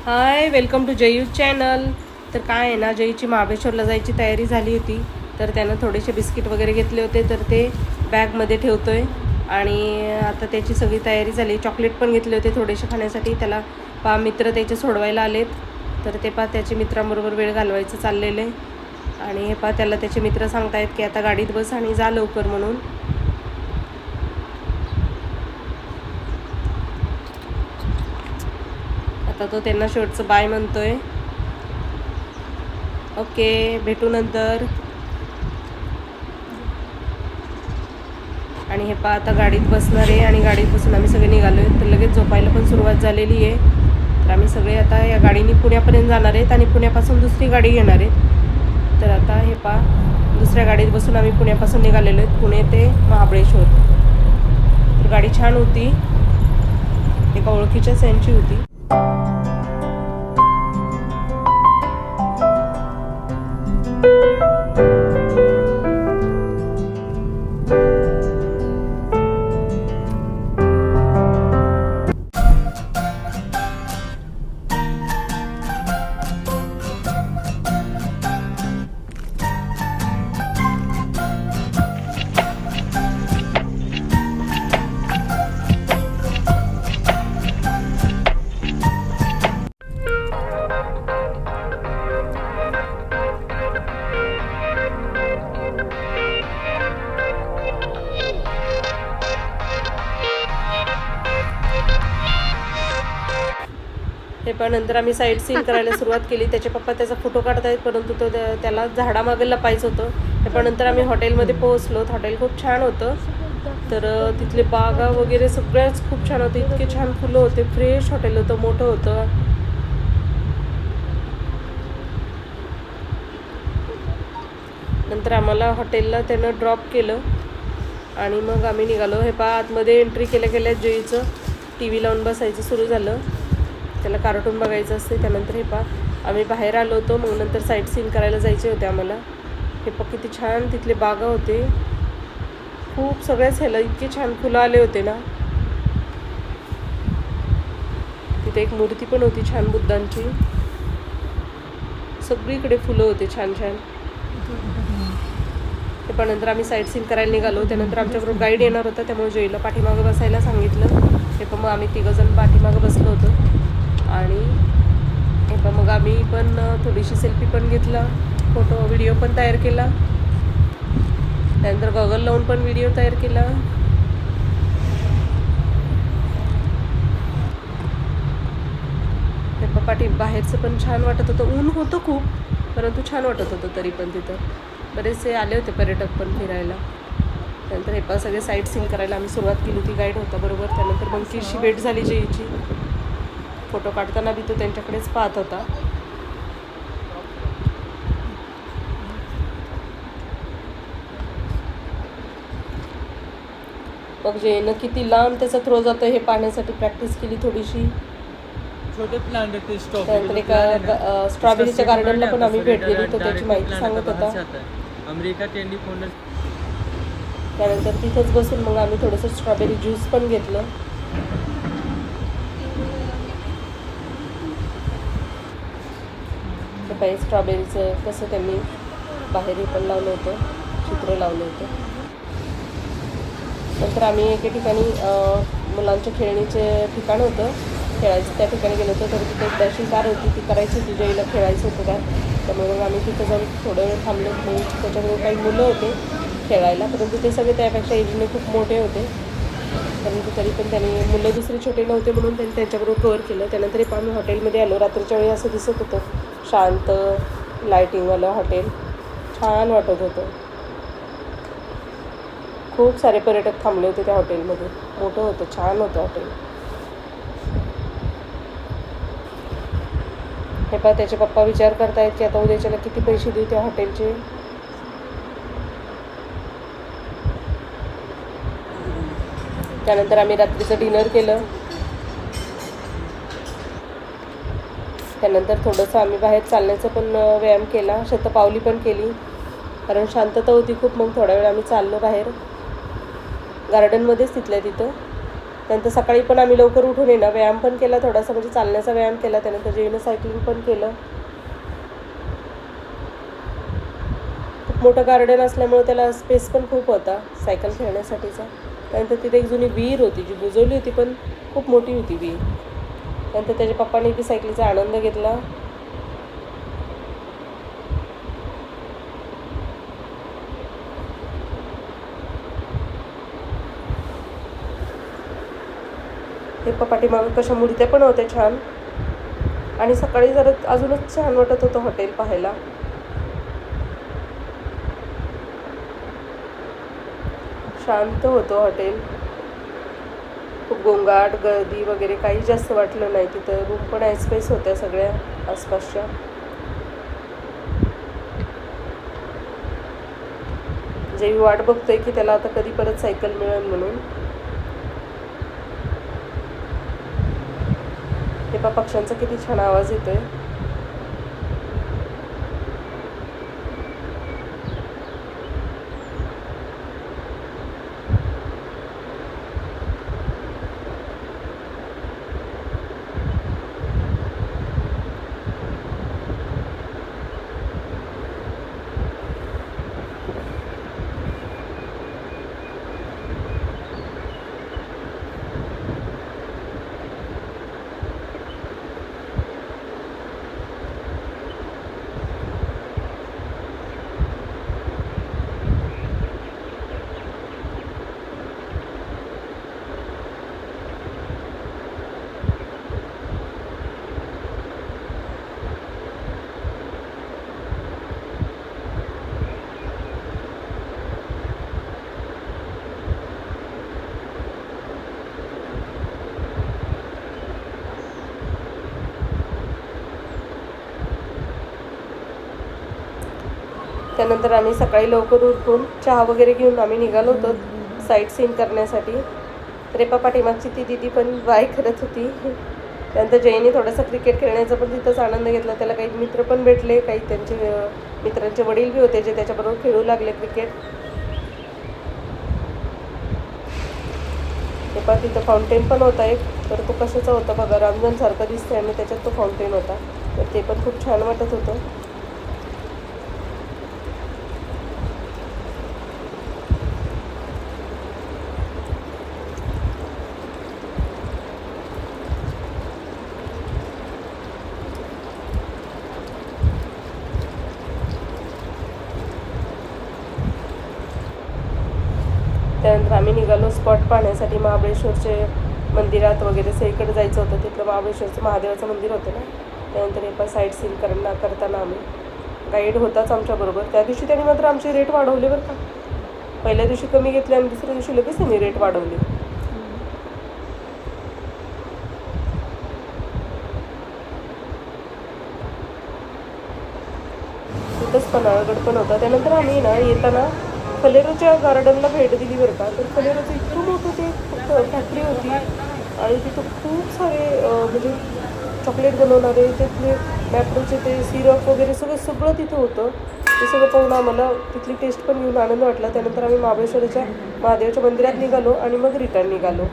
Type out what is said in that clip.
High, welcome to जयूज channel. तर काय आहे ना, जयूची महाबळेश्वरला जायची तयारी झाली होती. तर त्यानं थोडेसे बिस्किट वगैरे घेतले होते, तर ते बॅगमध्ये ठेवतो आहे. आणि आता त्याची सगळी तयारी झाली. चॉकलेट पण घेतले होते थोडेसे खाण्यासाठी. त्याला मित्र त्याचे सोडवायला आलेत. तर ते त्याच्या मित्रांबरोबर वेळ घालवायचं चाललेलं आहे. आणि हे त्याला त्याचे मित्र सांगतायत की आता गाडीत बस आणि जा लवकर म्हणून. आता तो त्यांना शेवटचं बाय म्हणतोय. ओके, भेटू नंतर. आणि हे आता गाडीत बसणार आहे आणि गाडीत बसून आम्ही सगळे निघालो आहे. तर लगेच झोपायला पण सुरुवात झालेली आहे. तर आम्ही सगळे आता या गाडीने पुण्यापर्यंत जाणार आहेत आणि पुण्यापासून दुसरी गाडी घेणार आहेत. तर आता हे दुसऱ्या गाडीत बसून आम्ही पुण्यापासून निघालेलो आहेत, पुणे ते महाबळेश्वर. तर गाडी छान होती, एका ओळखीच्याच यांची होती. ते पण नंतर आम्ही साईट सीन करायला सुरुवात केली. त्याचे पप्पा त्याचा फोटो काढतायत, परंतु तो त्याला झाडामागे लपायचं होतं. ते पण नंतर आम्ही हॉटेलमध्ये पोहोचलो. हॉटेल खूप छान होतं. तर तिथले बागा वगैरे सगळ्याच खूप छान होते. इतके छान फुलं होते. फ्रेश हॉटेल होतं, मोठं होतं. नंतर आम्हाला हॉटेलला त्यानं ड्रॉप केलं आणि मग आम्ही निघालो. हे आतमध्ये एंट्री केल्या केल्या जयूचं टी व्ही लावून बसायचं सुरू झालं. त्याला कार्टून बघायचं असते. त्यानंतर हे आम्ही बाहेर आलो होतो. मग नंतर साईट सीन करायला जायचे होते आम्हाला. हे किती छान तिथले बागा होते. खूप सगळ्याच ह्याला इतके छान फुलं आले होते ना. तिथे एक मूर्ती पण होती छान बुद्धांची. सगळीकडे फुलं होते छान छान. ते पण नंतर आम्ही साईट सीन करायला निघालो. त्यानंतर आमच्याबरोबर गाईड येणार होता, त्यामुळे जयूला पाठीमागं बसायला सांगितलं. हे मग आम्ही तिघंजण पाठीमागं बसलो होतो. आणि हे मग आम्ही पण थोडीशी सेल्फी पण घेतला, फोटो व्हिडिओ पण तयार केला. त्यानंतर गॉगल लावून पण व्हिडिओ तयार केला. हे पाठी बाहेरचं पण छान वाटत होतं. ऊन होतं खूप, परंतु छान वाटत होतं तरी पण. तिथं बरेचसे आले होते पर्यटक पण फिरायला. त्यानंतर हे सगळे साईट सीन करायला आम्ही सुरुवात केली होती. गाईड होता बरोबर. त्यानंतर मंकीशी भेट झाली जयूची. फोटो काढताना बी तो त्यांच्याकडेच पाहत होता. मग जयनं किती लांब त्याचा थ्रो जातो हे पाहण्यासाठी प्रॅक्टिस केली थोडीशी. छोटे प्लांट आहे. त्यानंतर एका स्ट्रॉबेरीच्या गार्डनला पण आम्ही भेट दिली. तो त्याची माहिती सांगत होता. America California. त्यानंतर तिथंच बसून मग आम्ही थोडंसं स्ट्रॉबेरी ज्यूस पण घेतलं. काही स्ट्रॉबेरीचं कसं त्यांनी बाहेरही पण लावलं होतं, चित्र लावलं होतं. नंतर आम्ही एके ठिकाणी मुलांच्या खेळणीचे ठिकाण होतं, खेळायचं त्या ठिकाणी गेलो होतो. तर तिथे एक डॅशिंग कार होती, ती करायची होती. जयूला खेळायचं होतं का, त्यामुळे मग आम्ही तिथं जाऊन थोडं वेळ थांबलो. मग त्याच्यामध्ये काही मुलं होते खेळायला, परंतु ते सगळे त्यापेक्षा एजने खूप मोठे होते. परंतु तरी पण त्यांनी मुलं दुसरे छोटे नव्हते म्हणून त्यांनी त्यांच्याबरोबर कवर केलं. त्यानंतर आम्ही हॉटेलमध्ये आलो. रात्रीच्या वेळी असं दिसत होतं, शांत लायटिंगवालं हॉटेल, छान वाटत होतं. खूप सारे पर्यटक थांबले होते त्या हॉटेलमध्ये. मोठं होतं, छान होतं हॉटेल. हे त्याचे पप्पा विचार करतायत की आता उद्याच्याला किती पैसे देऊ त्या हॉटेलचे. त्यानंतर आम्ही रात्रीचं डिनर केलं. त्यानंतर थोडंसं आम्ही बाहेर चालण्याचं पण व्यायाम केला, शतपावली पण केली, कारण शांतता होती खूप. मग थोडा वेळ आम्ही चाललो बाहेर गार्डनमध्येच तिथल्या तिथं. त्यानंतर सकाळी पण आम्ही लवकर उठून आहे ना व्यायाम पण केला थोडासा, म्हणजे चालण्याचा व्यायाम केला. त्यानंतर जयनं सायकलिंग पण केलं. खूप मोठं गार्डन असल्यामुळे त्याला स्पेस पण खूप होता सायकल खेळण्यासाठीचा. त्यानंतर तिथे एक जुनी विहीर होती जी बुजवली होती, पण खूप मोठी होती विहीर. त्यानंतर त्याच्या पप्पांनी ती सायकलीचा आनंद घेतला. हे पाठीमागं कशा मूर्त्या पण होत्या छान. आणि सकाळी जरा अजूनच छान वाटत होतं हॉटेल पाहायला. शांत होतं हॉटेल. खूप गोंगाट गर्दी वगैरे काही जास्त वाटलं नाही तिथं. रूम पण स्पेस होत्या सगळ्या आसपासच्या. जे वाट बघतोय की त्याला आता कधी परत सायकल मिळेल म्हणून. हे पक्ष्यांचा किती छान आवाज येतोय. त्यानंतर आम्ही सकाळी लवकर उठून चहा वगैरे घेऊन आम्ही निघालो होतो साईट सीन करण्यासाठी. रेपा पाठीमागची ती दिदी पण बाय करत होती. त्यानंतर जयने थोडासा क्रिकेट खेळण्याचा पण तिथंच आनंद घेतला. त्याला काही मित्र पण भेटले, काही त्यांचे मित्रांचे वडील बी होते जे त्याच्याबरोबर खेळू लागले क्रिकेट. रेपा तिथं फाउंटेन पण होता एक, तर तो कशाचा होता बघा, रामजन सारखा दिसतोय आणि त्याच्यात तो फाउंटेन होता. तर ते पण खूप छान वाटत होतं. त्यानंतर आम्ही निघालो स्पॉट पाहण्यासाठी. महाबळेश्वरचे मंदिरात वगैरे सगळीकडे जायचं होतं. तिथलं महाबळेश्वरचं महादेवाचं मंदिर होतं ना. त्यानंतर एका साईट सीन करताना आम्ही गाईड होताच आमच्याबरोबर. त्या दिवशी त्यांनी मात्र आमचे रेट वाढवले बरं का. पहिल्या दिवशी कमी घेतले आणि दुसऱ्या दिवशी लगेच त्यांनी रेट वाढवले. तिथंच पन्हाळगड पण होता. त्यानंतर आम्ही ना येताना फलेरोच्या गार्डनला भेट दिली बरं का. तर फलेरोचं इतकं मोठं ते फॅक्टरी होती आणि तिथं खूप सारे म्हणजे चॉकलेट बनवणारे, तिथले मॅप्रोचे ते सिरप वगैरे सगळं तिथं होतं. ते सगळं पाहून आम्हाला तिथली टेस्ट पण घेऊन आनंद वाटला. त्यानंतर आम्ही महाबळेश्वरच्या महादेवाच्या मंदिरात निघालो आणि मग रिटर्न निघालो.